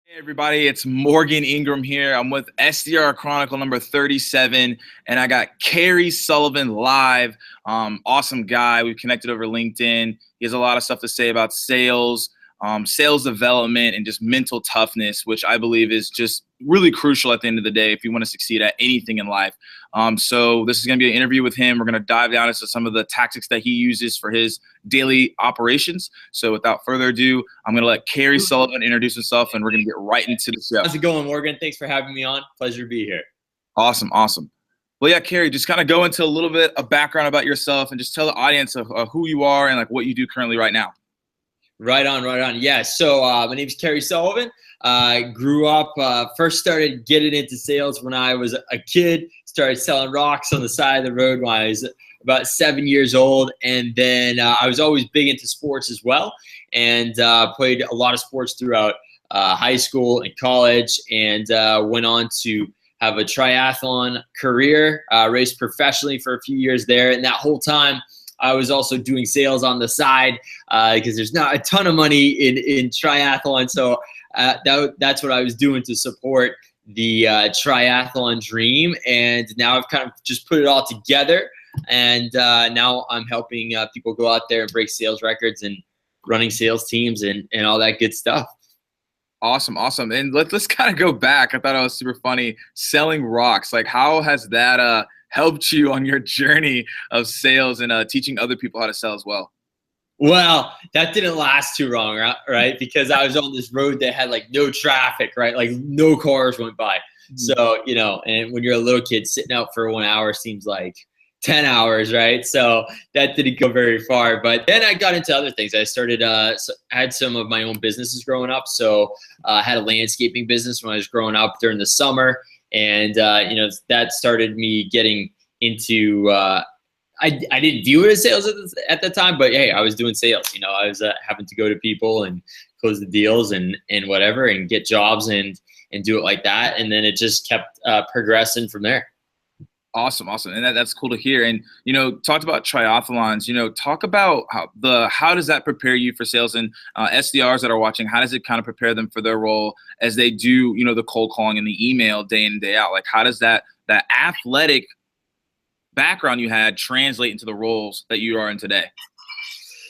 Hey everybody, it's Morgan Ingram here. I'm with SDR Chronicle number 37, and I got Kerry Sullivan live. Awesome guy. We've connected over LinkedIn. He has a lot of stuff to say about sales, sales development, and just mental toughness, which I believe is just really crucial at the end of the day if you want to succeed at anything in life. So this is going to be an interview with him. We're going to dive down into some of the tactics that he uses for his daily operations. So without further ado, I'm going to let Kerry Sullivan introduce himself, and we're going to get right into the show. How's it going, Morgan? Thanks for having me on. Pleasure to be here. Awesome. Well, yeah, Kerry, just kind of go into a little bit of background about yourself and just tell the audience of who you are and like what you do currently right now. Right on. Yeah, so my name is Kerry Sullivan. I grew up, first started getting into sales when I was a kid, started selling rocks on the side of the road when I was about 7 years old. And then I was always big into sports as well, and played a lot of sports throughout high school and college, and went on to have a triathlon career, raced professionally for a few years there. And that whole time, I was also doing sales on the side because there's not a ton of money in triathlon. So that's what I was doing to support the triathlon dream. And now I've kind of just put it all together. And now I'm helping people go out there and break sales records and running sales teams and all that good stuff. Awesome. And let's kind of go back. I thought it was super funny. Selling rocks. Like, how has that helped you on your journey of sales and teaching other people how to sell as well? Well, that didn't last too long, right? Because I was on this road that had like no traffic, right? Like no cars went by. So, and when you're a little kid, sitting out for 1 hour seems like 10 hours, right? So that didn't go very far. But then I got into other things. I started, had some of my own businesses growing up. So I had a landscaping business when I was growing up during the summer. And, that started me getting into, I didn't view it as sales at the time, but hey, I was doing sales. I was having to go to people and close the deals and whatever, and get jobs and do it like that. And then it just kept progressing from there. Awesome. And that's cool to hear. And, talked about triathlons, talk about how does that prepare you for sales, and SDRs that are watching, how does it kind of prepare them for their role as they do, the cold calling and the email day in and day out? Like, how does that athletic background you had translate into the roles that you are in today?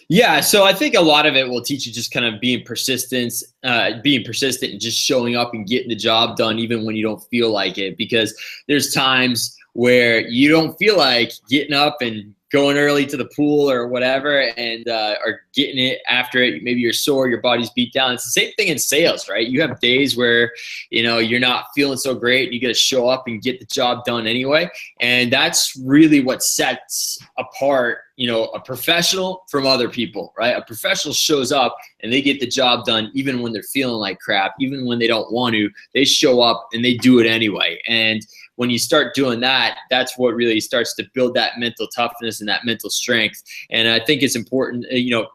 Yeah, so I think a lot of it will teach you just kind of being persistent and just showing up and getting the job done even when you don't feel like it, because there's times where you don't feel like getting up and going early to the pool or whatever, and or getting it after it. Maybe you're sore, your body's beat down. It's the same thing in sales, right? You have days where, you're not feeling so great, and you got to show up and get the job done anyway. And that's really what sets apart, a professional from other people, right? A professional shows up and they get the job done even when they're feeling like crap, even when they don't want to. They show up and they do it anyway. And when you start doing that, that's what really starts to build that mental toughness and that mental strength. And I think it's important,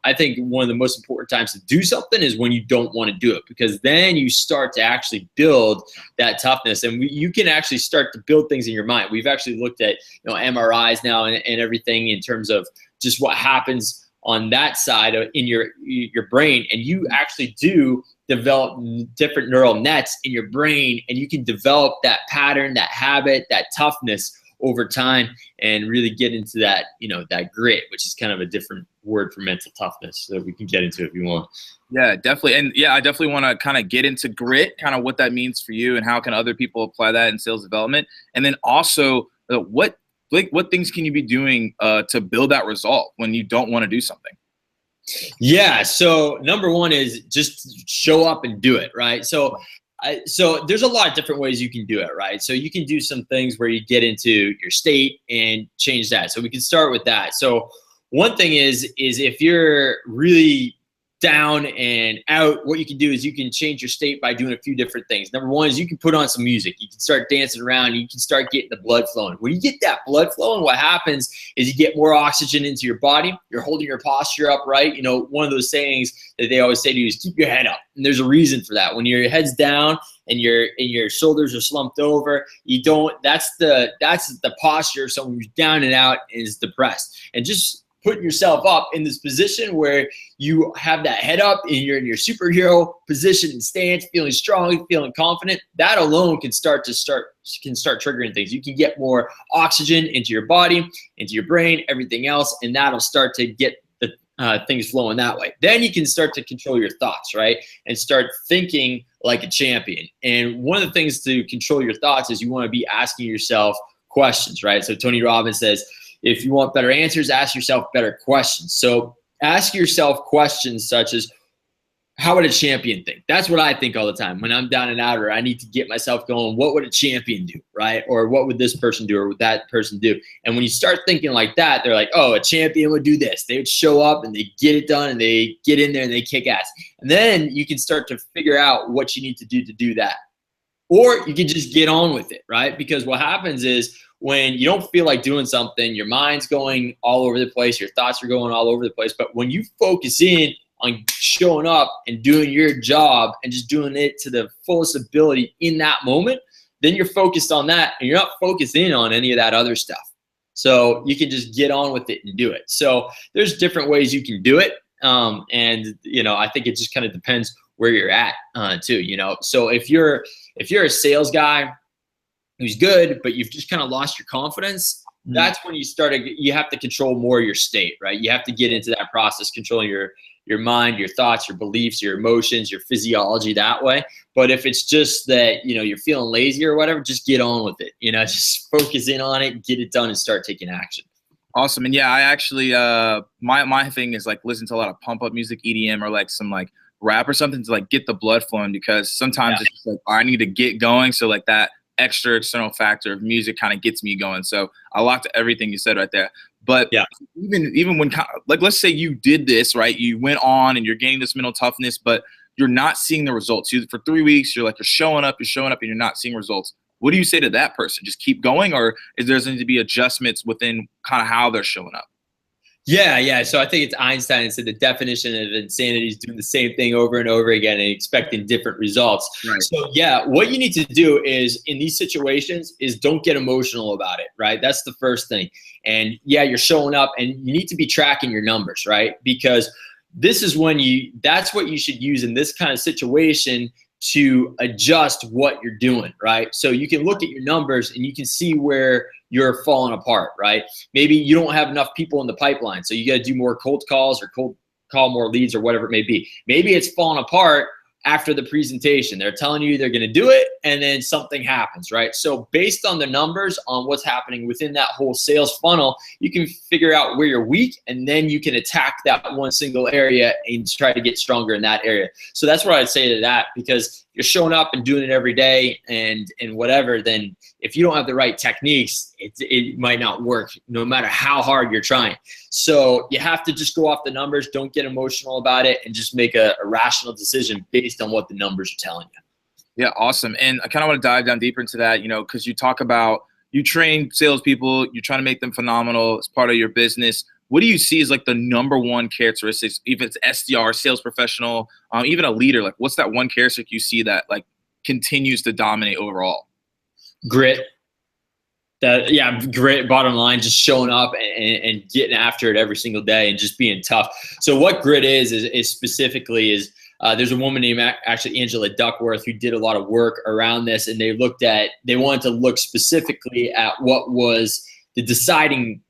I think one of the most important times to do something is when you don't want to do it, because then you start to actually build that toughness, and you can actually start to build things in your mind. We've actually looked at, MRIs now and everything in terms of just what happens on that side in your brain, and you actually do develop different neural nets in your brain, and you can develop that pattern, that habit, that toughness over time, and really get into that, that grit, which is kind of a different word for mental toughness that we can get into if you want. Yeah, definitely. And yeah, I definitely want to kind of get into grit, kind of what that means for you and how can other people apply that in sales development. And then also what things can you be doing to build that result when you don't want to do something? Yeah. So number one is just show up and do it, right? So there's a lot of different ways you can do it, right? So you can do some things where you get into your state and change that. So we can start with that. So one thing is if you're really down and out, what you can do is you can change your state by doing a few different things. Number one is you can put on some music. You can start dancing around. You can start getting the blood flowing. When you get that blood flowing, what happens is you get more oxygen into your body. You're holding your posture upright. You know, one of those sayings that they always say to you is keep your head up. And there's a reason for that. When your head's down and your shoulders are slumped over, that's the posture of someone who's down and out and is depressed. And just putting yourself up in this position where you have that head up and you're in your superhero position and stance, feeling strong, feeling confident, that alone can start triggering things. You can get more oxygen into your body, into your brain, everything else, and that'll start to get the things flowing that way. Then you can start to control your thoughts, right? And start thinking like a champion. And one of the things to control your thoughts is you want to be asking yourself questions, right? So Tony Robbins says, if you want better answers, ask yourself better questions. So ask yourself questions such as, how would a champion think? That's what I think all the time. When I'm down and out or I need to get myself going, what would a champion do, right? Or what would this person do or what would that person do? And when you start thinking like that, they're like, oh, a champion would do this. They would show up and they get it done and they get in there and they kick ass. And then you can start to figure out what you need to do that. Or you can just get on with it, right? Because what happens is, when you don't feel like doing something, your mind's going all over the place, your thoughts are going all over the place. But when you focus in on showing up and doing your job and just doing it to the fullest ability in that moment, then you're focused on that and you're not focused in on any of that other stuff. So you can just get on with it and do it. So there's different ways you can do it. And, you know, I think it just kind of depends where you're at too, you know. So if you're a sales guy who's good, but you've just kind of lost your confidence, that's when you have to control more of your state, right? You have to get into that process, controlling your mind, your thoughts, your beliefs, your emotions, your physiology that way. But if it's just that, you know, you're feeling lazy or whatever, just get on with it. You know, just focus in on it, get it done, and start taking action. Awesome. And yeah, I actually, my thing is like listen to a lot of pump up music, EDM, or like some like rap or something to like get the blood flowing, because sometimes it's just like, I need to get going. So like that extra external factor of music kind of gets me going. So I locked everything you said right there. But yeah, even when, like, let's say you did this, right? You went on and you're gaining this mental toughness, but you're not seeing the results. For 3 weeks, you're showing up, and you're not seeing results. What do you say to that person? Just keep going, or is there going to be adjustments within kind of how they're showing up? Yeah. So I think it's Einstein said the definition of insanity is doing the same thing over and over again and expecting different results. Right. So yeah, what you need to do is in these situations is don't get emotional about it, right? That's the first thing. And yeah, you're showing up and you need to be tracking your numbers, right? Because this is when that's what you should use in this kind of situation to adjust what you're doing, right? So you can look at your numbers and you can see where you're falling apart, right? Maybe you don't have enough people in the pipeline, so you got to do more cold calls or cold call more leads or whatever it may be. Maybe it's falling apart after the presentation. They're telling you they're going to do it, and then something happens, right? So based on the numbers on what's happening within that whole sales funnel, you can figure out where you're weak, and then you can attack that one single area and try to get stronger in that area. So that's what I'd say to that, because you're showing up and doing it every day and whatever, then if you don't have the right techniques, it might not work no matter how hard you're trying. So you have to just go off the numbers, don't get emotional about it, and just make a rational decision based on what the numbers are telling you. Yeah, awesome. And I kind of want to dive down deeper into that, you know, because you talk about you train salespeople, you're trying to make them phenomenal as part of your business. What do you see as like the number one characteristics, even if it's SDR, sales professional, even a leader? Like, what's that one characteristic you see that like continues to dominate overall? Grit. Grit, bottom line, just showing up and getting after it every single day and just being tough. So what grit is specifically there's a woman named actually Angela Duckworth who did a lot of work around this, and they wanted to look specifically at what was the deciding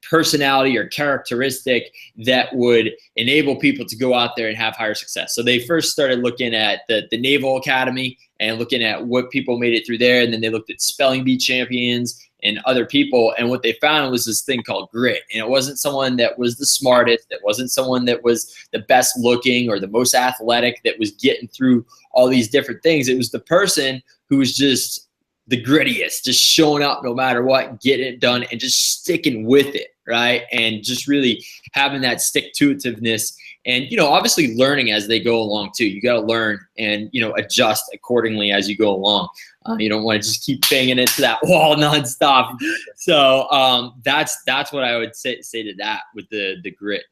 personality or characteristic that would enable people to go out there and have higher success. So they first started looking at the Naval Academy and looking at what people made it through there, and then they looked at spelling bee champions and other people, and what they found was this thing called grit. And it wasn't someone that was the smartest, it wasn't someone that was the best looking or the most athletic that was getting through all these different things. It was the person who was just the grittiest, just showing up no matter what, getting it done and just sticking with it, right? And just really having that stick-to-itiveness and, obviously learning as they go along too. You got to learn and, adjust accordingly as you go along. You don't want to just keep banging into that wall nonstop. So that's what I would say to that with the grit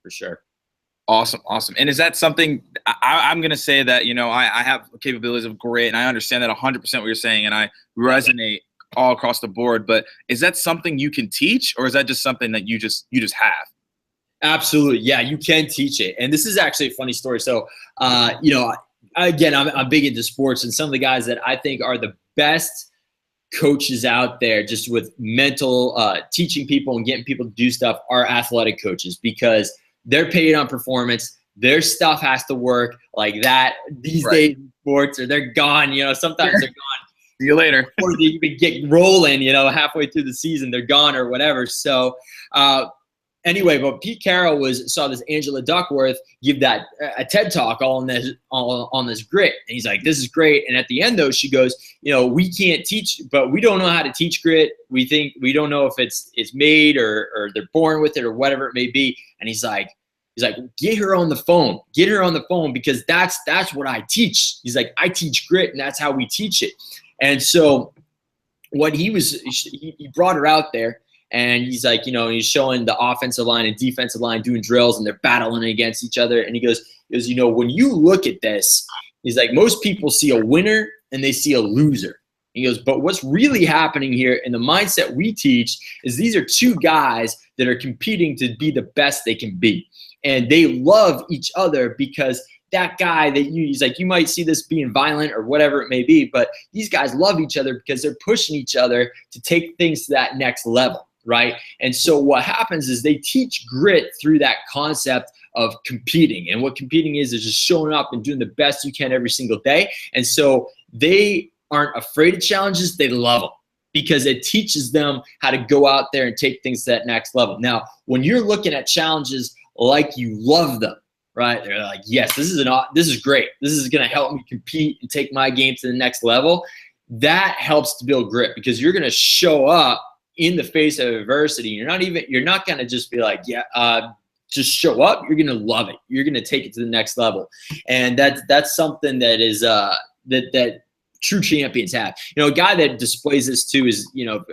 for sure. Awesome. And is that something I'm going to say that, I have capabilities of grit, and I understand that 100% what you're saying, and I resonate all across the board, but is that something you can teach, or is that just something that you just have? Absolutely. Yeah, you can teach it. And this is actually a funny story. So, again, I'm big into sports, and some of the guys that I think are the best coaches out there just with mental teaching people and getting people to do stuff are athletic coaches, because they're paid on performance. Their stuff has to work like that. These days in sports, or they're gone. Sometimes they're gone. See you later. Or they even get rolling, halfway through the season, they're gone or whatever. So anyway, but Pete Carroll saw this Angela Duckworth give that a TED talk all on this grit. And he's like, this is great. And at the end though, she goes, we can't teach, but we don't know how to teach grit. We don't know if it's made or they're born with it or whatever it may be. And he's like, get her on the phone. Get her on the phone, because that's what I teach. He's like, I teach grit, and that's how we teach it. And so what he brought her out there, and he's like, he's showing the offensive line and defensive line doing drills, and they're battling against each other. And he goes, when you look at this, he's like, most people see a winner and they see a loser. He goes, but what's really happening here in the mindset we teach is these are two guys that are competing to be the best they can be. And they love each other, because that guy that he's like, you might see this being violent or whatever it may be, but these guys love each other because they're pushing each other to take things to that next level, right? And so what happens is they teach grit through that concept of competing. And what competing is just showing up and doing the best you can every single day. And so they aren't afraid of challenges, they love them, because it teaches them how to go out there and take things to that next level. Now, when you're looking at challenges like you love them, right? They're like, yes, this is great. This is going to help me compete and take my game to the next level. That helps to build grit, because you're going to show up in the face of adversity. You're not going to just be like, just show up. You're going to love it. You're going to take it to the next level. And that's something that is that true champions have. A guy that displays this too is,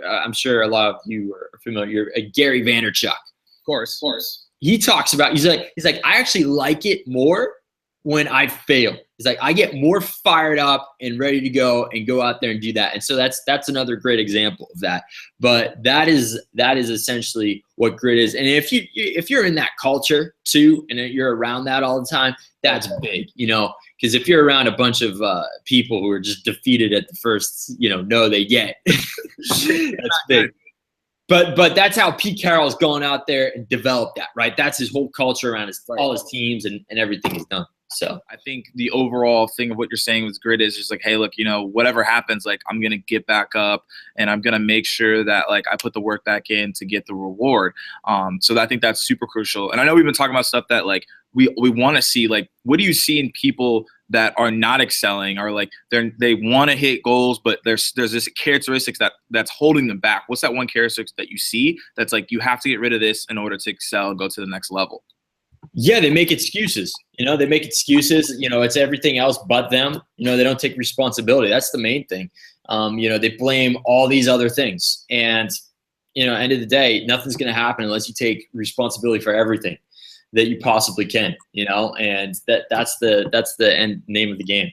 I'm sure a lot of you are familiar, Gary Vaynerchuk. Of course. He talks about, he's like, I actually like it more when I fail. He's like, I get more fired up and ready to go out there and do that. And so that's another great example of that. But that is essentially what grit is. And if you're in that culture too, and you're around that all the time, that's big, because if you're around a bunch of people who are just defeated at the first, no they get, that's big. But that's how Pete Carroll's going out there and developed that, right? That's his whole culture around all his teams and everything he's done. So I think the overall thing of what you're saying with grit is just like, hey, look, whatever happens, like I'm going to get back up and I'm going to make sure that like I put the work back in to get the reward. So I think that's super crucial. And I know we've been talking about stuff that like we want to see, like, what do you see in people that are not excelling, or like they want to hit goals, but there's this characteristics that's holding them back? What's that one characteristic that you see that's like, you have to get rid of this in order to excel and go to the next level? Yeah, they make excuses. They make excuses. It's everything else but them. They don't take responsibility. That's the main thing. They blame all these other things. And, end of the day, nothing's going to happen unless you take responsibility for everything that you possibly can, and that's the end name of the game,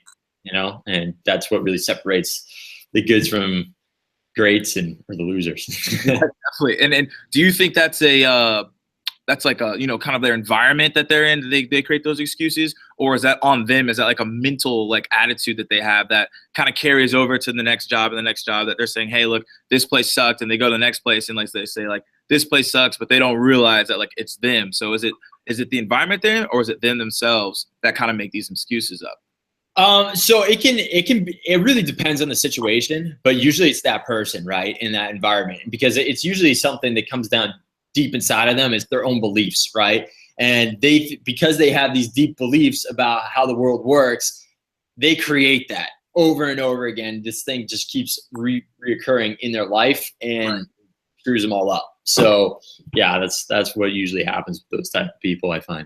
and that's what really separates the goods from greats or the losers. Definitely. And do you think that's that's like a, kind of their environment that they're in, they create those excuses, or is that on them? Is that like a mental like attitude that they have that kind of carries over to the next job and the next job, that they're saying, hey, look, this place sucked, and they go to the next place and like they say like, this place sucks, but they don't realize that like it's them. So is it the environment they're in, or is it them themselves that kind of make these excuses up? So it really depends on the situation, but usually it's that person, right, in that environment, because it's usually something that comes down deep inside of them. It's their own beliefs, right? And because they have these deep beliefs about how the world works, they create that over and over again. This thing just keeps reoccurring in their life, and screws them all up. So yeah, that's what usually happens with those type of people, I find.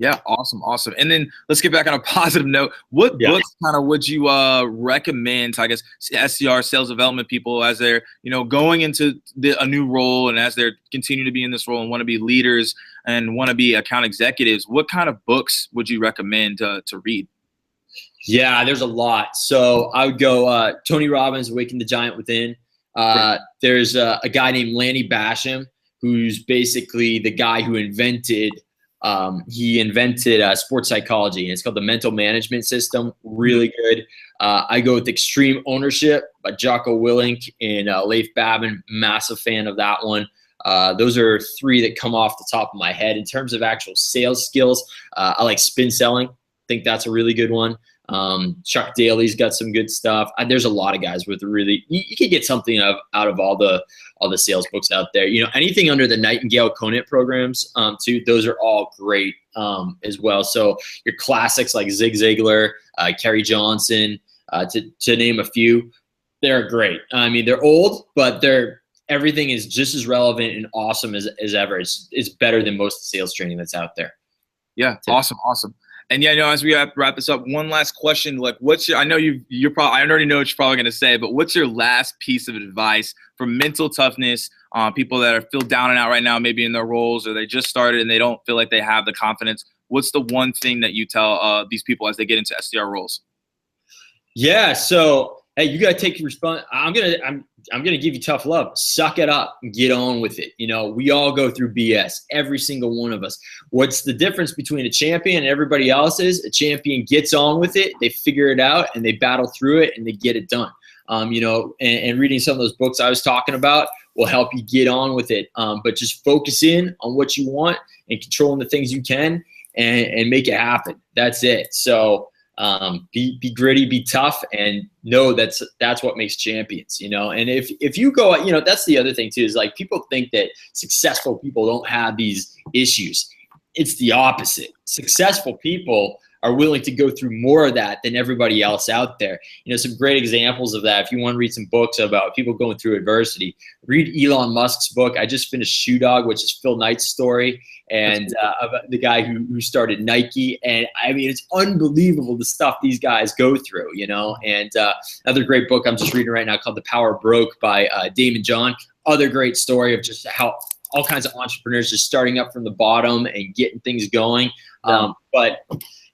Yeah, awesome. And then let's get back on a positive note. What books kind of would you recommend to, I guess, SDR sales development people as they're, going into a new role, and as they're continue to be in this role and want to be leaders and want to be account executives? What kind of books would you recommend to read? Yeah, there's a lot. So I would go Tony Robbins, Awaken the Giant Within. There's a guy named Lanny Basham, who's basically the guy who invented sports psychology, and it's called the Mental Management System. Really good. I go with Extreme Ownership by Jocko Willink and Leif Babin. Massive fan of that one. Those are three that come off the top of my head. In terms of actual sales skills, I like Spin Selling. I think that's a really good one. Chuck Daly's got some good stuff. There's a lot of guys with really, you could get something out of all the sales books out there. Anything under the Nightingale Conant programs, too, those are all great as well. So your classics like Zig Ziglar, Kerry Johnson, to name a few, they're great. I mean, they're old, but everything is just as relevant and awesome as ever. It's better than most sales training that's out there. Yeah, awesome. And yeah, as we wrap this up, one last question. Like, I know I already know what you're probably going to say, but what's your last piece of advice for mental toughness? People that are feel down and out right now, maybe in their roles, or they just started and they don't feel like they have the confidence. What's the one thing that you tell these people as they get into SDR roles? Yeah. So, hey, you got to take response. I'm gonna give you tough love. Suck it up and get on with it. We all go through BS, every single one of us. What's the difference between a champion and everybody else is a champion gets on with it, they figure it out, and they battle through it, and they get it done. And reading some of those books I was talking about will help you get on with it. But just focus in on what you want and controlling the things you can and make it happen. That's it. So be gritty, be tough, and know that's what makes champions, and if you go, that's the other thing too, is like people think that successful people don't have these issues. It's the opposite. Successful people are willing to go through more of that than everybody else out there. Some great examples of that. If you want to read some books about people going through adversity, read Elon Musk's book. I just finished Shoe Dog, which is Phil Knight's story, and about the guy who started Nike. And I mean, it's unbelievable the stuff these guys go through, And another great book I'm just reading right now called The Power Broke by Damon John. Other great story of just how all kinds of entrepreneurs just starting up from the bottom and getting things going. But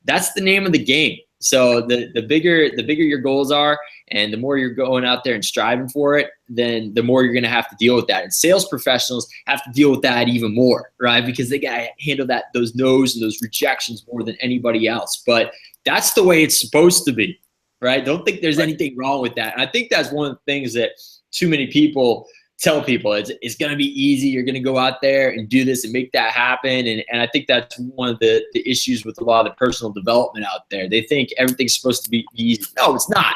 that's the name of the game. So the bigger your goals are, and the more you're going out there and striving for it, then the more you're going to have to deal with that. And sales professionals have to deal with that even more, right? Because they got to handle those no's and those rejections more than anybody else. But that's the way it's supposed to be, right? Don't think there's anything wrong with that. And I think that's one of the things that too many people tell people. It's going to be easy. You're going to go out there and do this and make that happen. And I think that's one of the issues with a lot of the personal development out there. They think everything's supposed to be easy. No, it's not.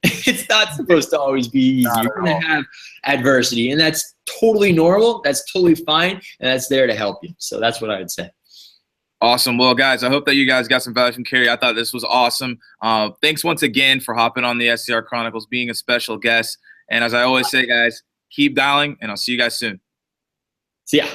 It's not supposed to always be easy. You're going to have adversity, and that's totally normal. That's totally fine, and that's there to help you. So that's what I would say. Awesome. Well, guys, I hope that you guys got some value from Kerry. I thought this was awesome. Thanks once again for hopping on the SDR Chronicles, being a special guest. And as I always say, guys, keep dialing, and I'll see you guys soon. See ya.